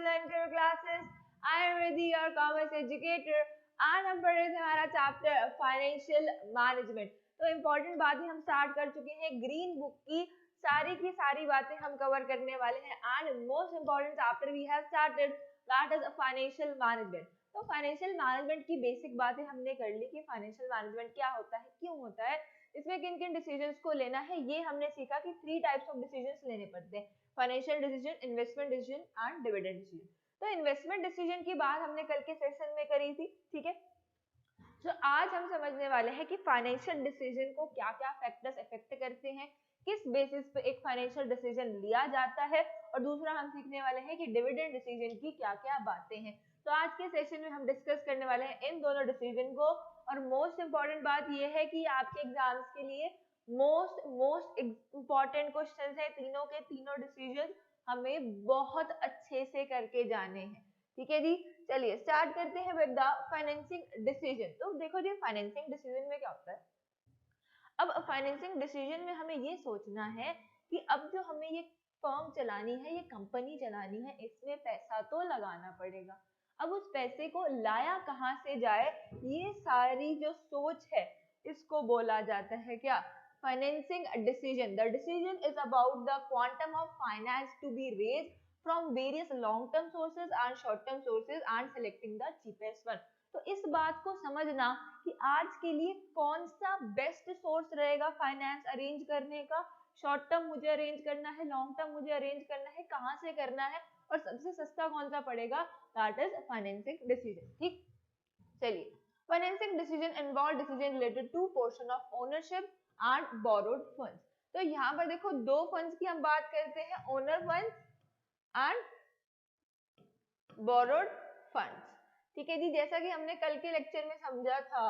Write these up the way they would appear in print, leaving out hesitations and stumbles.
welcome to our classes. I am Riddhi, your commerce educator. आज हम पढ़ रहे थे हमारा चैप्टर फाइनेंशियल मैनेजमेंट। तो इम्पोर्टेंट बातें हम स्टार्ट कर चुके हैं। ग्रीन बुक की सारी बातें हम कवर करने वाले हैं। And most important chapter we have started, that is financial management. तो फाइनेंशियल मैनेजमेंट की बेसिक बातें हमने कर ली कि फाइनेंशियल मैनेजमेंट क्या होता है, क्यों होता है, इसमें किन किन डिसीजंस को लेना है। ये हमने सीखा कि 3 टाइप्स ऑफ डिसीजंस लेने पड़ते हैं, financial decision, investment decision and dividend decision. तो इन्वेस्टमेंट डिसीजन की बात हमने कल के सेशन में करी थी, ठीक है। तो आज हम समझने वाले हैं कि फाइनेंशियल डिसीजन को क्या क्या फैक्टर्स अफेक्ट करते हैं, किस बेसिस पे एक फाइनेंशियल डिसीजन लिया जाता है, और दूसरा हम सीखने वाले हैं कि डिविडेंड डिसीजन की क्या क्या बातें हैं। तो आज के सेशन में हम डिस्कस करने वाले हैं इन दोनों डिसीजन को। और मोस्ट इंपॉर्टेंट बात यह है कि आपके एग्जाम्स के लिए मोस्ट इंपॉर्टेंट क्वेश्चंस है। तीनों के तीनों डिसीजन हमें बहुत अच्छे से करके जाने हैं, ठीक है जी। चलिए स्टार्ट करते हैं विद द फाइनेंसिंग डिसीजन। तो देखो जी, फाइनेंसिंग डिसीजन में क्या होता है। अब फाइनेंसिंग डिसीजन में हमें ये सोचना है कि अब जो हमें ये फर्म चलानी है, ये कंपनी चलानी है, इसमें पैसा तो लगाना पड़ेगा। अब उस पैसे को लाया कहाँ से जाए, ये सारी जो सोच है इसको बोला जाता है क्या, financing decision. The decision is about the quantum of finance to be raised from various long term sources and short term sources and selecting the cheapest one. तो इस बात को समझना कि आज के लिए कौन सा बेस्ट सोर्स रहेगा फाइनेंस अरेंज करने का। शॉर्ट टर्म मुझे अरेंज करना है, लॉन्ग टर्म मुझे अरेंज करना है, कहाँ से करना है, और सबसे सस्ता कौन सा पड़ेगा, दैट इज फाइनेंसिंग डिसीजन, ठीक। चलिए, financing decision involve decision related to portion of ownership and borrowed funds. तो यहाँ पर देखो दो फंड्स की हम बात करते हैं, owner funds and borrowed funds, ठीक है जी। जैसा कि हमने कल के लेक्चर में समझा था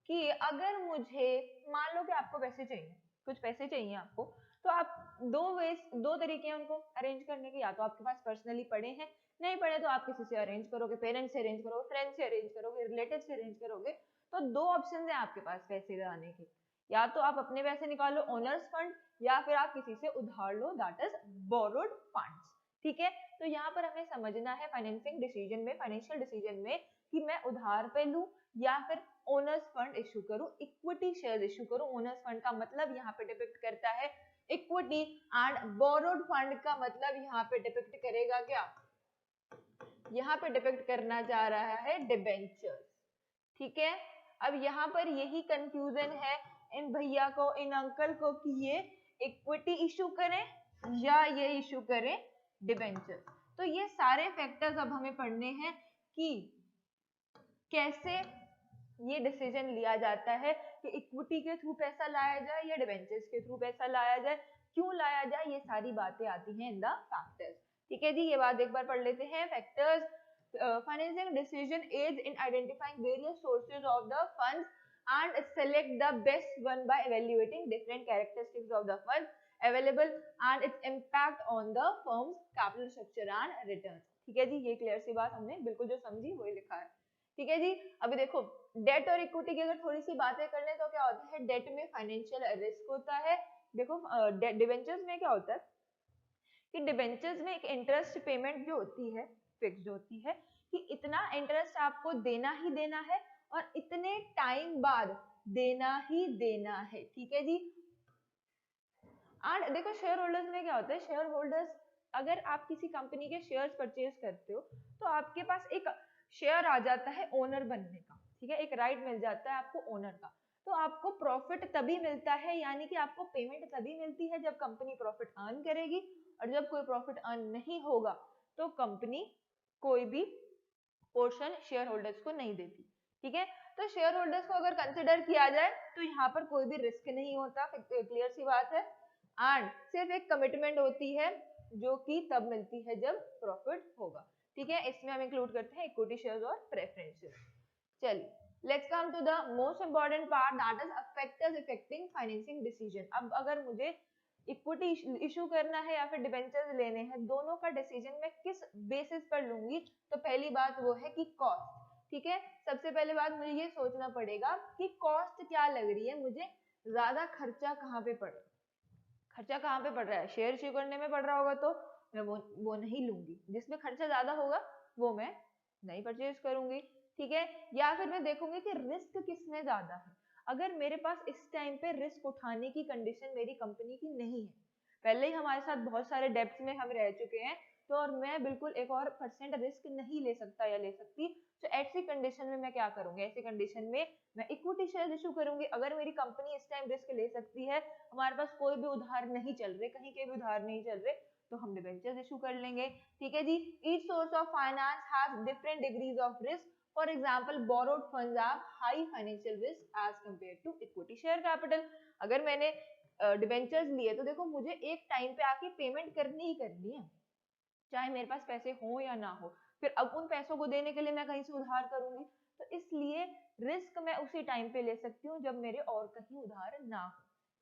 कि अगर मुझे मान लो कि आपको पैसे चाहिए, कुछ पैसे चाहिए आपको, तो आप दो तरीके हैं उनको अरेंज करने के। या तो आपके पास पर्सनली पड़े हैं, नहीं पड़े तो आप किसी से अरेंज करोगे, पेरेंट्स से अरेंज करोगे, फ्रेंड्स से अरेंज करोगे, रिलेटिव से अरेंज करोगे। तो दो ऑप्शन है आपके पास पैसे लगाने के, या तो आप अपने पैसे निकालो ओनर्स फंड, या फिर आप किसी से उधार लो, दैट इज बोरोड फंड्स, ठीक है। तो यहाँ पर हमें समझना है फाइनेंसिंग डिसीजन में, फाइनेंशियल डिसीजन में, कि मैं उधार पे लूं या फिर ओनर्स फंड इशू करूं, इक्विटी शेयर इशू करूं। ओनर्स फंड का मतलब यहाँ पे डिपिक्ट करता है इक्विटी, एंड बोरोड फंड का मतलब यहाँ पे डिपिक्ट करेगा क्या, यहाँ पे डिपिक्ट करना चाह रहा है डिबेंचर्स, ठीक है। अब यहाँ पर यही कंफ्यूजन है इन भैया को, इन अंकल को, कि ये इक्विटी इशू करें या ये इशू करें डिबेंचर। तो ये सारे फैक्टर्स अब हमें पढ़ने हैं कि कैसे ये डिसीजन लिया जाता है कि इक्विटी के थ्रू पैसा लाया जाए या डिबेंचर्स के थ्रू पैसा लाया जाए, क्यों लाया जाए, ये सारी बातें आती हैं इन द फैक्टर्स, ठीक है जी। ये बात एक बार पढ़ लेते हैं। Factors financing decision as in identifying various sources of the funds and select the best one by evaluating different characteristics of the fund available and its impact on the firm's capital structure and returns, ठीक है जी। ये clear सी बात हमने बिल्कुल जो समझी वही लिखा है, ठीक है जी। अभी देखो डेट और इक्विटी की अगर थोड़ी सी बातें कर ले तो क्या होता है, डेट में फाइनेंशियल रिस्क होता है। देखो डिबेंचर्स में क्या होता है कि डिबेंचर्स में एक इंटरेस्ट पेमेंट जो होती है फिक्स्ड होती है कि इतना इंटरेस्ट आपको देना ही देना है और इतने टाइम बाद देना ही देना है, ठीक है जी। और देखो शेयर होल्डर्स में क्या होता है, शेयर होल्डर्स अगर आप किसी कंपनी के शेयर्स परचेज करते हो तो आपके पास एक शेयर आ जाता है ओनर बनने का, ठीक है, एक राइट मिल जाता है आपको ओनर का। तो आपको प्रॉफिट तभी मिलता है, यानी कि आपको पेमेंट तभी मिलती है जब कंपनी प्रॉफिट अर्न करेगी, और जब कोई प्रॉफिट अर्न नहीं होगा तो कंपनी कोई भी पोर्शन शेयर होल्डर्स को नहीं देती, ठीक है। तो शेयर होल्डर्स को अगर कंसिडर किया जाए तो यहाँ पर कोई भी रिस्क नहीं होता, क्लियर सी बात है। एंड सिर्फ एक कमिटमेंट होती है जो कि तब मिलती है जब प्रॉफिट होगा, ठीक है। इसमें हम इंक्लूड करते हैं इक्विटी शेयर्स और प्रेफरेंसेस। चलिए let's come to the most important part, that is factors affecting financing decision. अब अगर मुझे इक्विटी इशू करना है या फिर डिबेंचर्स लेने हैं, दोनों का डिसीजन मैं किस बेसिस पर लूंगी, तो पहली बात वो है कि कॉस्ट, ठीक है। सबसे पहले बात मुझे ये सोचना पड़ेगा कि कॉस्ट क्या लग रही है, मुझे ज्यादा खर्चा कहाँ पे पड़ रहा है, खर्चा कहाँ पे पड़ रहा है, शेयर इश्यू करने में पड़ रहा होगा तो मैं वो नहीं लूंगी, जिसमें खर्चा ज्यादा होगा वो मैं नहीं परचेज करूंगी, ठीक है। या फिर मैं देखूंगी कि रिस्क किसमें ज्यादा है। अगर मेरे पास इस टाइम पे रिस्क उठाने की कंडीशन मेरी कंपनी की नहीं है, पहले ही हमारे साथ बहुत सारे डेब्ट्स में हम रह चुके हैं, तो और मैं बिल्कुल एक और परसेंट रिस्क नहीं ले सकता या ले सकती, तो ऐसी कंडीशन में मैं क्या करूंगी, ऐसी कंडीशन में मैं इक्विटी शेयर इशू करूंगी। अगर मेरी कंपनी इस टाइम रिस्क ले सकती है, हमारे पास कोई भी उधार नहीं चल रहे, कहीं के भी उधार नहीं चल रहे, तो हम डिबेंचर्स इशू कर लेंगे, ठीक है जी। Each source of finance has different degrees of risk, for example borrowed funds have high financial risk as compared to equity share capital. अगर मैंने डिबेंचर्स लिए तो देखो मुझे एक टाइम पे आके पेमेंट करनी ही करनी है, चाहे मेरे पास पैसे हो या ना हो, फिर अब उन पैसों को देने के लिए मैं कहीं से उधार करूंगी, तो इसलिए रिस्क मैं उसी टाइम पे ले सकती हूँ जब मेरे और कहीं उधार ना हो,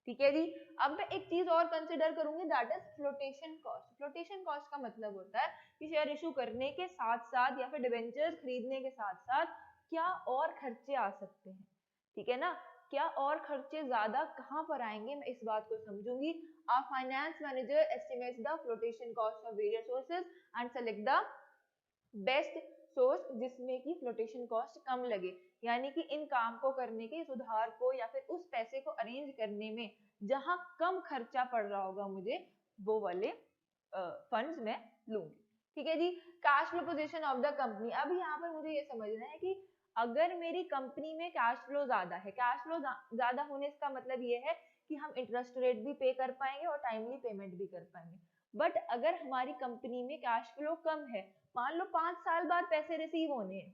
ठीक है जी। अब मैं एक चीज और कंसिडर करूंगी, that is flotation cost. Flotation cost का मतलब होता है कि शेयर इशू करने के साथ साथ या फिर डिबेंचर्स खरीदने के साथ साथ क्या और खर्चे आ सकते हैं, ठीक है ना, क्या और खर्चे ज्यादा कहाँ पर आएंगे, मैं इस बात को समझूंगी। A finance manager estimates the flotation cost of various sources and select the best source जिसमें कि flotation cost कम लगे, यानी कि इन काम को करने के, इस उधार को या फिर उस पैसे को अरेंज करने में जहां कम खर्चा पड़ रहा होगा मुझे, वो वाले फंड्स मैं लूंगी, ठीक है जी। Cash flow position of the company, अब यहाँ पर मुझे ये समझना है कि अगर मेरी कंपनी में कैश फ्लो ज्यादा है, कैश फ्लो ज्यादा होने का मतलब ये है कि हम इंटरेस्ट रेट भी पे कर पाएंगे और टाइमली पेमेंट भी कर पाएंगे। बट अगर हमारी कंपनी में कैश फ्लो कम है, मान लो 5 साल बाद पैसे रिसीव होने हैं,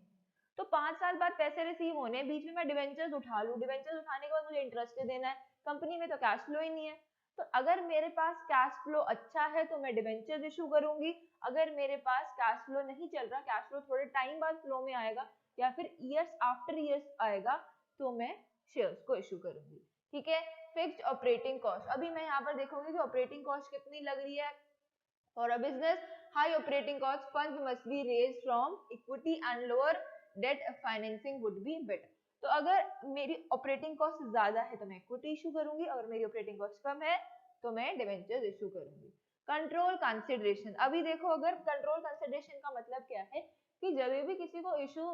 तो 5 साल बाद पैसे रिसीव होने हैं, बीच में मैं डिवेंचर्स उठा लूं, डिवेंचर्स उठाने के बाद मुझे इंटरेस्ट देना है, कंपनी में तो कैश फ्लो ही नहीं है, तो अगर मेरे पास कैश फ्लो अच्छा है तो मैं डिवेंचर्स इशू करूंगी, अगर मेरे पास कैश फ्लो नहीं चल रहा, कैश फ्लो थोड़े टाइम बाद फ्लो में आएगा या फिर ईयर्स आफ्टर ईयर्स आएगा, तो मैं शेयर्स को इशू करूंगी, ठीक है। फिक्स्ड ऑपरेटिंग कॉस्ट, अभी मैं यहाँ पर देखूंगी कि ऑपरेटिंग कॉस्ट कितनी लग रही है। For a business high operating cost funds must be raised from equity and lower debt financing would be better. तो अगर मेरी ऑपरेटिंग कॉस्ट ज्यादा है तो मैं इक्विटी इशू करूंगी, अगर मेरी ऑपरेटिंग कॉस्ट कम है तो मैं डिवेंचर्स इशू करूंगी। कंट्रोल कंसिडरेशन, अभी देखो अगर कंट्रोल कंसिडरेशन का मतलब क्या है कि जब भी किसी को इशू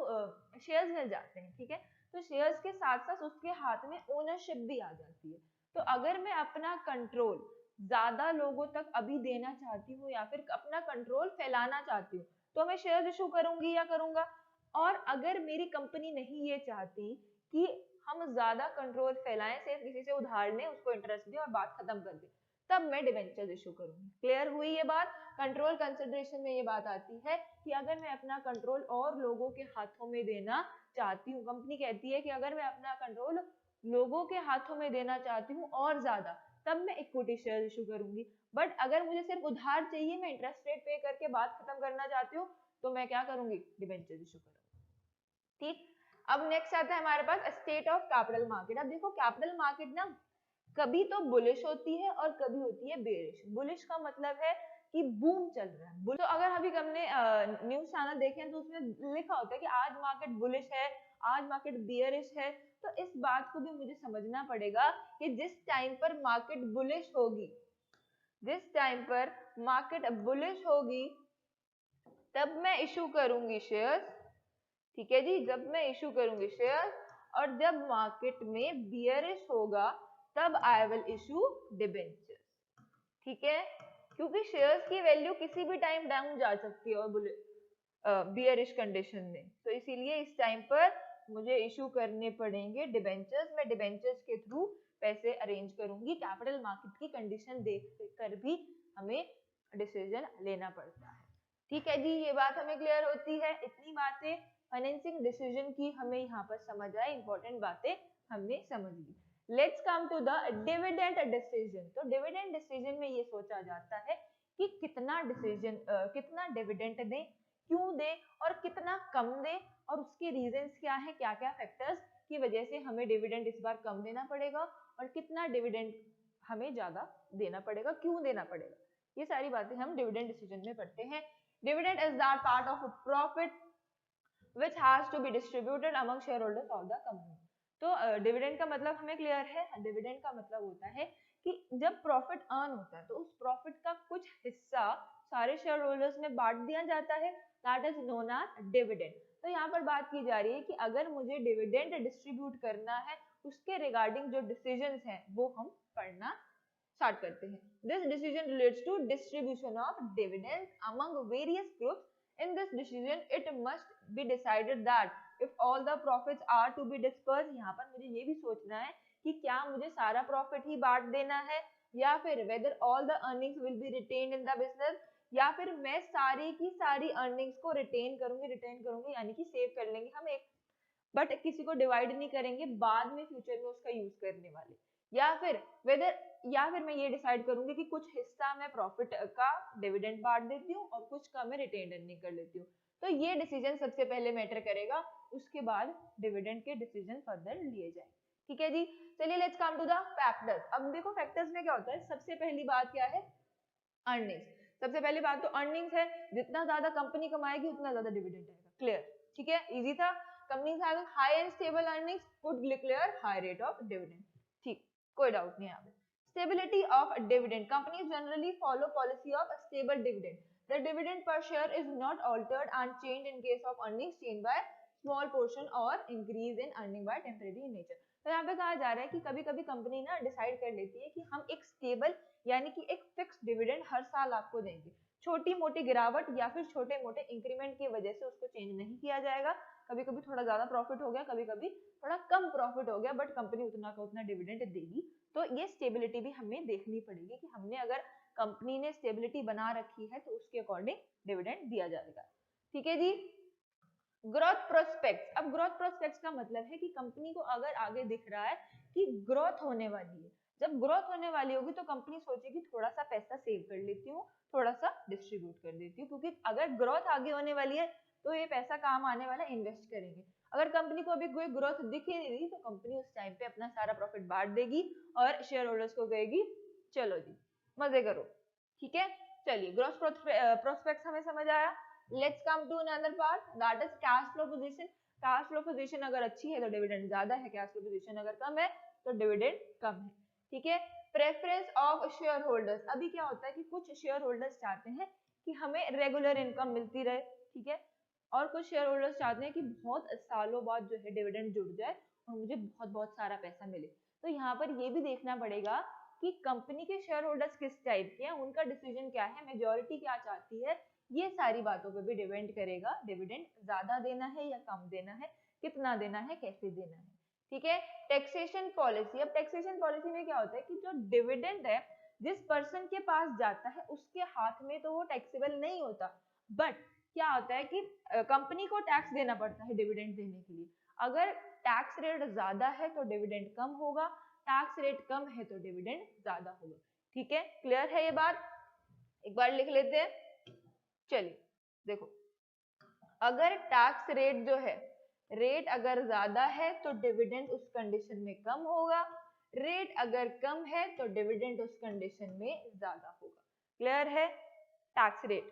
शेयर्स मिल जाते हैं, ठीक है, तो शेयर्स के साथ साथ उसके हाथ में ओनरशिप भी आ जाती है, तो अगर मैं अपना कंट्रोल ज्यादा लोगों तक अभी देना चाहती हूँ या फिर अपना कंट्रोल फैलाना चाहती हूँ, तो मैं शेयर्स इशू करूंगी या करूंगा। और अगर मेरी कंपनी नहीं ये चाहती कि हम ज्यादा कंट्रोल फैलाएं, सिर्फ किसी से उधार लें, उसको इंटरेस्ट दें और बात खत्म कर दें, तब मैं डिवेंचर्स इशू करूंगी। क्लियर हुई ये बात। कंट्रोल कंसिडरेशन में ये बात आती है कि अगर मैं अपना कंट्रोल और लोगों के हाथों में देना चाहती हूँ, कंपनी कहती है कि अगर मैं अपना कंट्रोल लोगों के हाथों में देना चाहती हूँ और ज्यादा, तब मैं इक्विटी शेयर इशू करूंगी। बट अगर मुझे सिर्फ उधार चाहिए, मैं इंटरेस्ट रेट पे करके बात खत्म करना चाहती हूँ, तो मैं क्या करूंगी, डिबेंचर इशू करूंगी, ठीक। अब नेक्स्ट आता है हमारे पास स्टेट ऑफ कैपिटल मार्केट। अब देखो कैपिटल मार्केट ना कभी तो बुलिश होती है और कभी होती है बेरिश। बुलिश का मतलब है कि बूम चल रहा है, तो अगर अभी हमने न्यूज चैनल देखे हैं तो उसमें लिखा होता है कि आज मार्केट बुलिश है, आज मार्केट बियरिश है, तो इस बात को भी मुझे समझना पड़ेगा कि जिस टाइम पर मार्केट बुलिश होगी, जिस टाइम पर मार्केट बुलिश होगी तब मैं इशू करूंगी शेयर्स, ठीक है जी, जब मैं इशू करूंगी शेयर्स, और जब मार्केट में बियरिश होगा तब आई विल इशू डिबेंचर्स, ठीक है, क्योंकि शेयर्स की वैल्यू किसी भी टाइम डाउन जा सकती है और बियरिश कंडीशन में, तो इसीलिए इस टाइम पर मुझे इशू करने पड़ेंगे डिबेंचर्स। मैं डिबेंचर्स के थ्रू पैसे अरेंज करूंगी। कैपिटल मार्केट की कंडीशन देख कर भी हमें डिसीजन लेना पड़ता है, ठीक है जी, ये बात हमें क्लियर होती है। इतनी बातें फाइनेंसिंग डिसीजन की हमें यहाँ पर समझ आए, इंपॉर्टेंट बातें हमने समझ ली। Let's come to the dividend decision. तो डिविडेंड डिसीजन में ये सोचा जाता है कि कितना डिविडेंड दें, क्यों दें और कितना कम दें, और उसके रीजंस क्या है, क्या क्या फैक्टर्स की वजह से हमें डिविडेंड इस बार कम देना पड़ेगा और कितना डिविडेंड हमें ज्यादा देना पड़ेगा, क्यों देना पड़ेगा, ये सारी बातें हम डिविडेंड डिसीजन में पढ़ते हैं। Dividend is that part of profit which has to be distributed among shareholders of the company। तो डिविडेंड का मतलब हमें क्लियर है। डिविडेंड का मतलब होता है कि जब प्रॉफिट अर्न होता है तो उस प्रॉफिट का कुछ हिस्सा सारे शेयर होल्डर्स में बांट दिया जाता है, that is known as dividend. तो यहाँ पर बात की जा रही है कि अगर मुझे डिविडेंड डिस्ट्रीब्यूट करना है, उसके रिगार्डिंग जो डिसीजंस हैं वो हम पढ़ना स्टार्ट करते हैं। This decision relates to distribution of dividend among various groups. In this decision it must be decided that if all the profits are to be dispersed. यहाँ पर मुझे ये भी सोचना है कि क्या मुझे सारा प्रॉफिट ही बांट देना है, या फिर whether all the earnings will be retained in the business, या फिर मैं सारी की सारी अर्निंग्स को रिटेन करूंगी यानी कि सेव कर लेंगे हम एक, बट किसी को डिवाइड नहीं करेंगे, बाद में फ्यूचर में उसका यूज करने वाले, या फिर मैं ये डिसाइड करूंगी कि कुछ हिस्सा मैं प्रॉफिट का डिविडेंड बांट देती हूँ और कुछ का मैं रिटेन अर्निंग कर लेती हूँ। तो ये डिसीजन सबसे पहले मैटर करेगा, उसके बाद डिविडेंड के डिसीजन फर्दर लिए जाएंगे। ठीक है जी, चलिए let's come to the factors. अब देखो फैक्टर्स में क्या होता है, सबसे पहली बात क्या है, अर्निंग्स। सबसे पहली बात तो अर्निंग्स है, जितना ज्यादा कंपनी कमाएगी उतना ज्यादा डिविडेंड आएगा। क्लियर, ठीक है, इजी था। Companies having high and stable earnings would declare high rate of dividend. ठीक, कोई डाउट नहीं है। Stability of dividend, companies generally follow policy of stable dividend. The dividend per share is not altered and changed in case of earnings change by small portion और increase in earning by temporary in nature. तो यहाँ पे कहा जा रहा है कि कभी कभी कंपनी ना डिसाइड कर लेती है कि हम एक स्टेबल यानी कि एक फिक्स डिविडेंड हर साल आपको देंगे, छोटी मोटी गिरावट या फिर छोटे मोटे इंक्रीमेंट की वजह से उसको चेंज नहीं किया जाएगा। कभी कभी थोड़ा ज्यादा प्रॉफिट हो गया, कभी कभी थोड़ा कम प्रॉफिट हो गया, बट कंपनी उतना का उतना डिविडेंड देगी। तो ये स्टेबिलिटी भी हमें देखनी पड़ेगी कि हमने अगर कंपनी ने स्टेबिलिटी बना रखी है तो उसके अकॉर्डिंग डिविडेंड दिया जाएगा। ठीक है जी, ग्रोथ प्रोस्पेक्ट्स। अब ग्रोथ प्रोस्पेक्ट्स का मतलब है कि कंपनी को अगर आगे दिख रहा है कि ग्रोथ होने वाली है, जब ग्रोथ होने वाली होगी तो कंपनी सोचेगी थोड़ा सा पैसा सेव कर लेती हूँ, थोड़ा सा डिस्ट्रीब्यूट कर देती हूँ, क्योंकि अगर ग्रोथ आगे होने वाली है तो ये पैसा काम आने वाला, इन्वेस्ट करेंगे। अगर कंपनी को अभी कोई ग्रोथ दिख ही नहीं रही तो कंपनी उस टाइम पे अपना सारा प्रॉफिट बांट देगी और शेयर होल्डर्स को कहेगी चलो जी मजे करो। ठीक है, चलिए ग्रोथ प्रोस्पेक्ट्स हमें समझ आया। Let's come to another part, that is cash flow position. Cash flow position अगर अच्छी है तो डिविडेंड ज्यादा है, कैश फ्लो पोजीशन अगर कम है तो डिविडेंड कम है। ठीक है, प्रेफरेंस ऑफ शेयर होल्डर्स। अभी क्या होता है कि कुछ शेयर होल्डर्स चाहते हैं कि हमें रेगुलर इनकम मिलती रहे, ठीक है, और कुछ शेयर होल्डर्स चाहते हैं कि बहुत सालों बाद जो है डिविडेंड जुड़ जाए और मुझे बहुत बहुत सारा पैसा मिले। तो यहाँ पर ये भी देखना पड़ेगा कि कंपनी के शेयर होल्डर्स किस टाइप के हैं, उनका डिसीजन क्या है, मेजॉरिटी क्या चाहती है, ये सारी बातों पे भी डिपेंड करेगा डिविडेंड ज्यादा देना है या कम देना है, कितना देना है, कैसे देना है। ठीक है, टैक्सेशन पॉलिसी। अब टैक्सेशन पॉलिसी में क्या होता है कि जो डिविडेंड है जिस पर्सन के पास जाता है उसके हाथ में तो वो टैक्सेबल नहीं होता, बट क्या होता है कि कंपनी को टैक्स देना पड़ता है डिविडेंड देने के लिए। अगर टैक्स रेट ज्यादा है तो डिविडेंड कम होगा, टैक्स रेट कम है तो डिविडेंड ज्यादा होगा। ठीक है, क्लियर है ये बात, एक बार लिख लेते हैं। चलिए देखो, अगर टैक्स रेट जो है, रेट अगर ज्यादा है तो डिविडेंड उस कंडीशन में कम होगा, रेट अगर कम है तो डिविडेंड उस कंडीशन में ज्यादा होगा। क्लियर है, टैक्स रेट,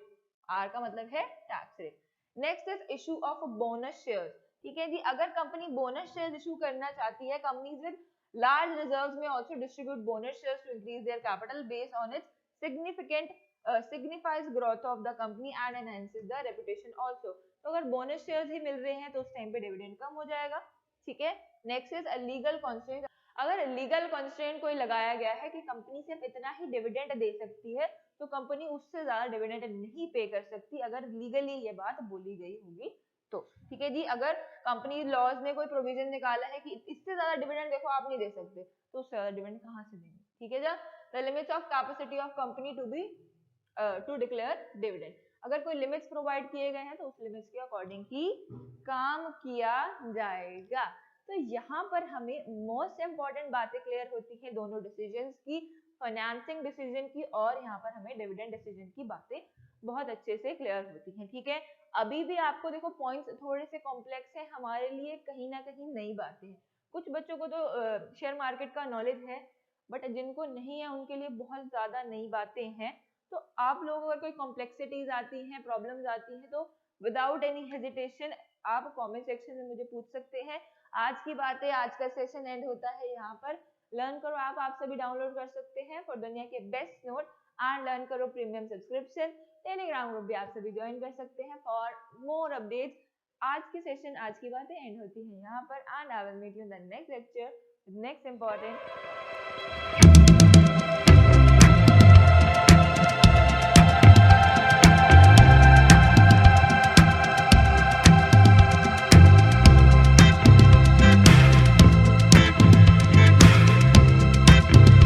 आर का मतलब है tax rate. Next is issue of bonus share. ठीक है जी, अगर कंपनी बोनस शेयर इशू करना चाहती है, companies with large reserves may also distribute bonus shares to increase their capital based on its significant signifies growth of the company and enhances the reputation also। तो अगर bonus shares ही मिल रहे हैं तो उस time पे डिविडेंड कम हो जाएगा। ठीक है, नेक्स्ट इज लीगल कंस्ट्रेंट। अगर लीगल कंस्ट्रेंट कोई लगाया गया है कि कंपनी सिर्फ इतना ही डिविडेंड दे सकती है तो कंपनी उससे ज्यादा डिविडेंड नहीं पे कर सकती, अगर लीगली ये बात बोली गई होगी तो। ठीक है जी, अगर कंपनी लॉज ने कोई प्रोविजन निकाला है कि इससे ज्यादा डिविडेंड देखो आप नहीं दे सकते, तो उससे ज्यादा डिविडेंड कहाँ से देंगे। ठीक है, the limits of capacity of company to be to declare dividend. अगर कोई लिमिट्स प्रोवाइड किए गए हैं तो उस लिमिट्स के अकॉर्डिंग ही काम किया जाएगा। तो यहाँ पर हमें मोस्ट इंपॉर्टेंट बातें क्लियर होती हैं दोनों डिसीजंस की, फाइनेंसिंग डिसीजन की और यहाँ पर हमें डिविडेंड डिसीजन की बातें बहुत अच्छे से क्लियर होती हैं। ठीक है, अभी भी आपको देखो पॉइंट्स थोड़े से कॉम्प्लेक्स हैं, हमारे लिए कहीं ना कहीं नई बातें हैं। कुछ बच्चों को तो शेयर मार्केट का नॉलेज है, बट जिनको नहीं है उनके लिए बहुत ज्यादा नई बातें हैं। तो आप लोगों को अगर कोई कॉम्प्लेक्सिटीज आती हैं, प्रॉब्लम्स आती हैं, तो विदाउट एनी हेजिटेशन आप कमेंट सेक्शन में मुझे पूछ सकते हैं। आज की बातें, आज का सेशन एंड होता है यहाँ पर। लर्न करो आप सभी डाउनलोड कर सकते हैं फॉर दुनिया के बेस्ट नोट एंड लर्न करो प्रीमियम सब्सक्रिप्शन। टेलीग्राम ग्रुप भी आप सभी ज्वाइन कर सकते हैं फॉर मोर अपडेट्स। आज की सेशन, आज की बातें एंड होती हैं यहाँ पर, and I will meet you in the next lecture, next important